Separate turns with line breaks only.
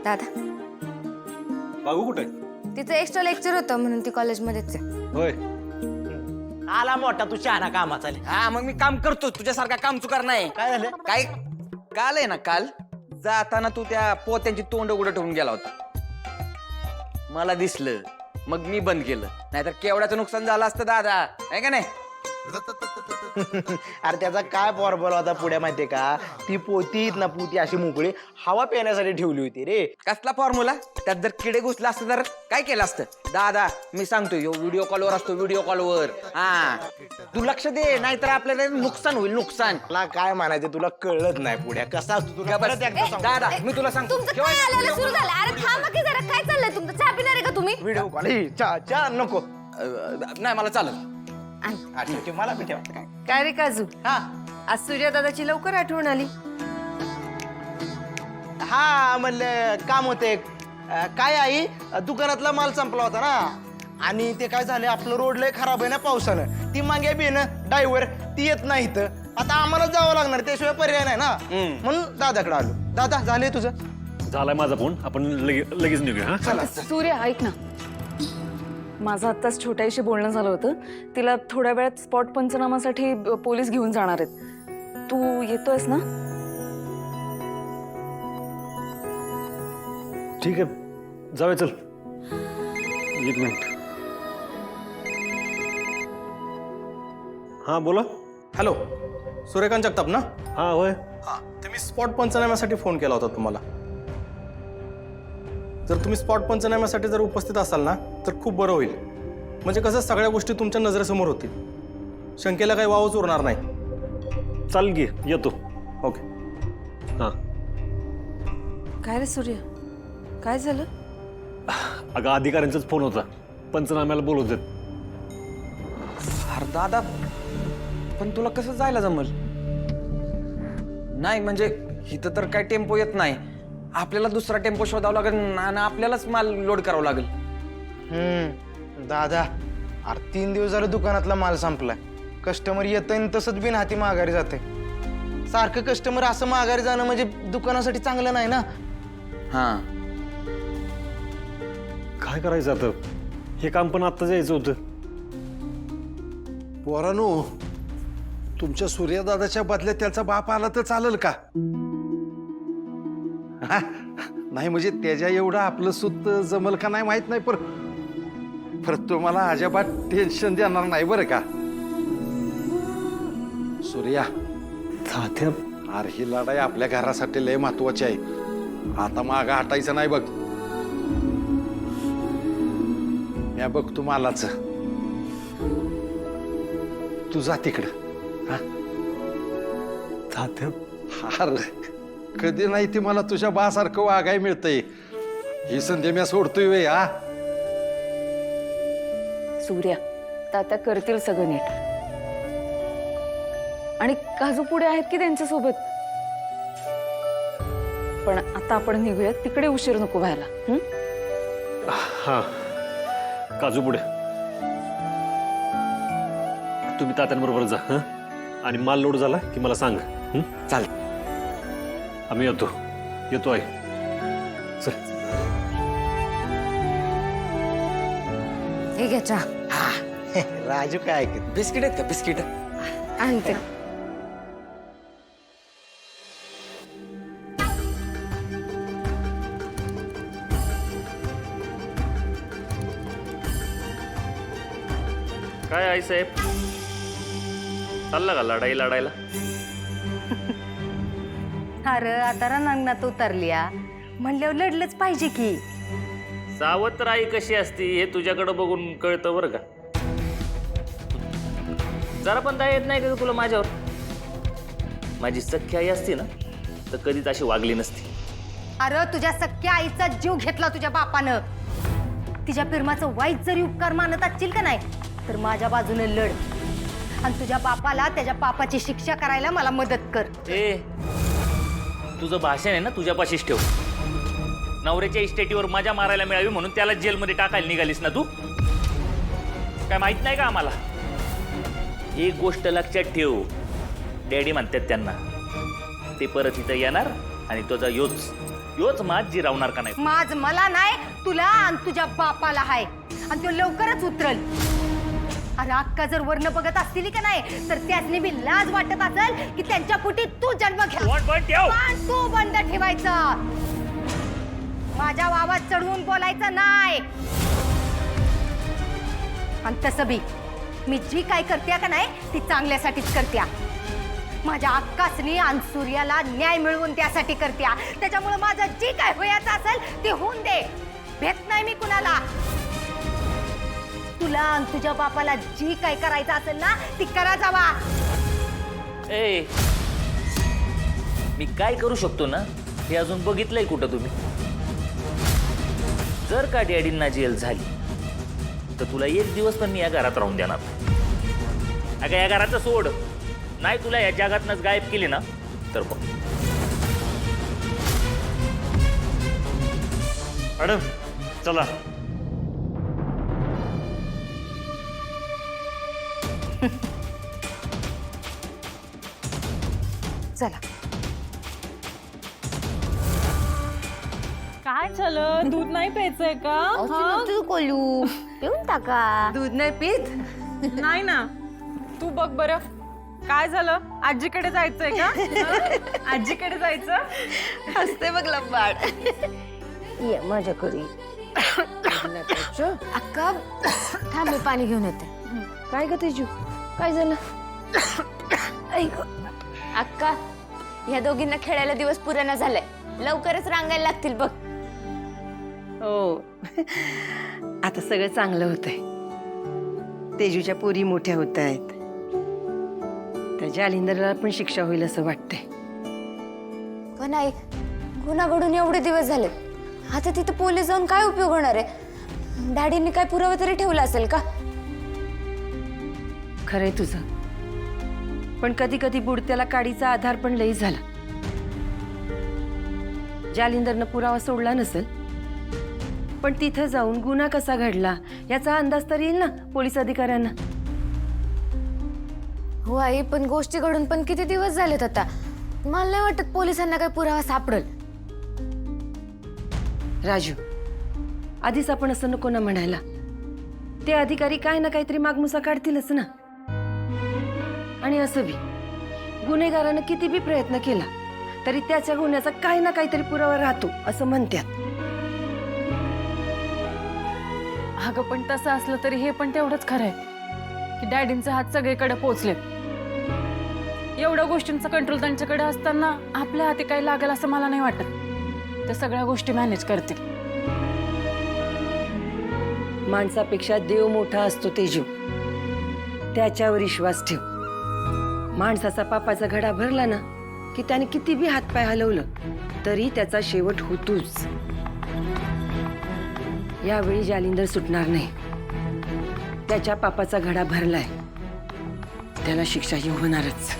दादा
बागू कुठे
तिचं एक्स्ट्रा लेक्चर होतं म्हणून ती कॉलेजमध्येच आहे.
होय
आला मोठा तू शहाणा कामाचा
हा मग मी काम करतो तुझ्यासारखा काम चुकार नाही.
काय झालं?
काय काल आहे ना काल जाताना तू त्या पोत्यांची तोंड उघडं ठेवून गेला होता. मला दिसलं मग मी बंद केलं, नाहीतर केवढ्याचं नुकसान झालं असतं दादा, आहे का नाही?
अरे त्याचा काय फॉर्म्युला होता पुढे माहितीये का? ती पोती ना पोती अशी मोकळी हवा पिण्यासाठी ठेवली होती रे.
कसला फॉर्म्युला? त्यात जर किडे घुसला असतं तर काय केलं असतं दादा? मी सांगतो यो व्हिडिओ कॉलवर असतो, व्हिडिओ कॉलवर. हा तू लक्ष दे, नाहीतर आपल्याला नुकसान होईल, नुकसान.
मला काय म्हणायचं तुला कळत नाही पुढे कसा असतो तुला परत एकदा सांगतो.
दादा मी तुला सांगतो
तुमचं काय आलेलं सुरू झालं? अरे थांबा की जरा, काय चाललंय तुमचं? चहा पिणार आहे का तुम्ही?
व्हिडिओ कॉल चहा नको.
नाही मला चालेल.
हा, ठेव, ठेव, मला बी ठेव.
काय रे काजू,
हा
आज सूर्या दादाची लवकर आठवण आली.
हा म्हणलं काम होते. काय आई दुकानातला माल संपला होता ना, आणि ते काय झालं आपलं रोड लय खराब आहे ना पावसानं. ती मागे बी ना ड्रायव्हर ती येत नाही इथं. आता आम्हाला जावं लागणार, त्याशिवाय पर्याय नाही ना. म्हणून दादाकडे आलो. दादा झाले तुझं?
झालाय माझा फोन, आपण लगेच निघूया. हा
सूर्य ऐक ना, माझं आत्ताच छोट्याशी बोलणं झालं होतं. तिला थोड्या वेळात स्पॉट पंचनामासाठी पोलीस घेऊन जाणार आहेत. तू येतोयस ना?
ठीक आहे, जाऊया चल. एक मिनिट. हा बोला.
हॅलो, सूर्यकांत जगताप ना?
हा होय.
हां, ते मी स्पॉट पंचनाम्यासाठी फोन केला होता तुम्हाला. जर तुम्ही स्पॉट पंचनाम्यासाठी जर उपस्थित असाल ना तर खूप बरं होईल. म्हणजे कसं सगळ्या गोष्टी तुमच्या नजरेसमोर होतील, शंकेला काही वावच उरणार नाही.
चालेल की येतो.
ओके.
हा
काय रे सूर्य, काय झालं?
अगं अधिकाऱ्यांचाच फोन होता, पंचनाम्याला बोलवत आहेत.
अरे दादा पण तुला कसं जायला जमल? नाही म्हणजे इथं तर काय टेम्पो येत नाही, आपल्याला दुसरा टेम्पो शोधावा लागेल आणि आपल्यालाच माल लोड करावा लागेल.
दादा अरे 3 दिवस झालं दुकानातला माल संपलाय. कस्टमर येतंय तसंच बिन हाती माघारी जाते. सारखं कस्टमर असं माघारी जाणं म्हणजे दुकानासाठी चांगलं नाही ना.
हा
काय करायचं आता? हे काम पण आत्ताच यायचं होतं.
पोरानो, तुमच्या सूर्यदादाच्या बदल्यात त्याचा बाप आला तर चालेल का? हा? नाही म्हणजे त्याच्या एवढं आपलं सुत जमल का नाही माहित नाही, पण तुम्हाला अजिबात टेन्शन देणार नाही बरं का? सूर्या,
तात्या
अरे ही लढाई आपल्या घरासाठी लय महत्वाची आहे. आता मागं हटायचं नाही बघ. मी बघ तुम्हालाच, तू जा तिकडं. हा
तात्या
अरे कधी नाही ते मला तुझ्या बासारखं वागाय मिळतंय. ही संधी मी सोडतोय वे. हा
सूर्या, तात्या करतील सगळं नीट. आणि काजू पुढे आहेत की त्यांच्यासोबत. पण आता आपण निघूयात, तिकडे उशीर नको व्हायला.
हा काजू पुढे. तुम्ही तात्यांबरोबर जा. हं? आणि माल लोड झाला की मला सांग.
चालेल.
आम्ही येतो आहे. चल.
हे घ्या चहा.
राजू काय ऐकत?
बिस्किट आहेत का? बिस्किट
आणते.
काय आई साहेब, चालला का लढायला?
अरे आता रणांगणात उतरल्या म्हणल्यावर लढलंच पाहिजे की.
सावत्र आई कशी असती हे तुझ्याकडे बघून कळतं बरं का. जरा पण दया येत नाही का तुला माझ्यावर? माझी सख्खी आई असती ना तर कधीच अशी वागली नसती.
अरे तुझ्या सख्या आईचा जीव घेतला तुझ्या बापानं. तिच्या फिरमाचं वाईट जरी उपकार मानत असतील का नाही तर माझ्या बाजूने लढ, आणि तुझ्या बापाला त्याच्या पापाची शिक्षा करायला मला मदत कर.
ए तुझं भाषण आहे ना तुझ्यापाशीच ठेव. नवऱ्याच्या इस्टेटीवर मजा मारायला मिळावी म्हणून त्याला जेलमध्ये टाकायला निघालीस ना तू? काय माहित नाही का आम्हाला? एक गोष्ट लक्षात ठेव, डॅडी म्हणतात त्यांना, ते परत इथं येणार आणि तुझा योच माज जिरावणार का नाही?
माझ मला नाही, तुला आणि तुझ्या बापाला हाय, आणि तो लवकरच उतरल. अरे अक्का जर वर्ण बघत असतील का नाही तर त्यासनी बी लाज वाटत असेल की त्यांच्या पोटी तू जन्म घ्या.
तोंड बंद ठेव.
पण तू बंद ठेवायचं, माझ्या वावात चढवून बोलायचं नाही. आणि तसं बी मी जी काय करते का नाही ती चांगल्यासाठीच करत्या. माझ्या अक्कासनी आणि सूर्याला न्याय मिळवून त्यासाठी करत्या. त्याच्यामुळे माझं जी काय व्हायचं असेल ते होऊन दे, भेट नाही मी कुणाला. तुला आणि तुझ्या बापाला जी काय करायचं असेल ना ती करा जावा.
ए, मी काय करू शकतो ना हे अजून बघितलंय कुठं तुम्ही? जर का डॅडींना जेल झाली तर तुला एक दिवस पण मी या घरात राहून देणार नाही. अगं या घराचं सोड, नाही तुला या जगातनंच गायब केली ना तर बघ.
मॅडम चला.
चला.
काय झालं? दूध नाही प्यायचंय का?
तू कोलू पिऊन टाका.
दूध नाही पीत?
नाही ना. तू बघ बरं काय झालं? आजीकडे जायचंय का? आजीकडे जायचं?
हसते बघ लंबाड. ये माझ्या घरी. अक्का थांब मी पाणी घेऊन येते.
काय ग तेजू, काय झालं?
ऐक अक्का, ह्या दोघींना खेळायला दिवस पुराणा झालाय, लवकरच रांगायला लागतील बघ.
हो आता सगळं चांगलं होतंय. तेजूच्या पोरी मोठ्या होत आहेत. त्या जालिंदरला पण शिक्षा होईल असं वाटतंय.
पण आई, गुन्हा घडून एवढे दिवस झाले, आता तिथं पोलीस जाऊन काय उपयोग होणार आहे? डॅडींनी काय पुरावा तरी ठेवला असेल का?
खरंय तुझं, पण कधी कधी बुडत्याला काडीचा आधार पण लई झाला. जालिंदरनं पुरावा सोडला नसेल, पण तिथं जाऊन गुन्हा कसा घडला याचा अंदाज तर येईल ना पोलीस अधिकाऱ्यांना.
हो आई, पण गोष्टी घडून पण किती दिवस झालेत आता. मला नाही वाटत पोलिसांना काही पुरावा सापडल.
राजू, आधीच आपण असं नको ना म्हणायला. ते अधिकारी काय ना काहीतरी मागमुसा काढतीलच ना. आणि असं बी गुन्हेगारानं किती बी प्रयत्न केला तरी त्याच्या गुन्ह्याचा काही ना काहीतरी पुरावा राहतो असं म्हणतात.
अगं पण तसं असलं तरी हे पण तेवढंच खरं आहे की डॅडींचे हात सगळीकडे पोहोचले. एवढ्या गोष्टींचा कंट्रोल त्यांच्याकडे असताना आपल्या हाती काही लागेल असं मला नाही वाटत. ते सगळ्या गोष्टी मॅनेज करतील.
माणसापेक्षा देव मोठा असतो तेजू, त्याच्यावर विश्वास ठेव. माणसाचा पापाचा घडा भरला ना की त्याने किती बी हातपाय हलवलं तरी त्याचा शेवट होतोच. यावेळी जालिंदर सुटणार नाही. त्याच्या पापाचा घडा भरलाय, त्याला शिक्षा होणारच.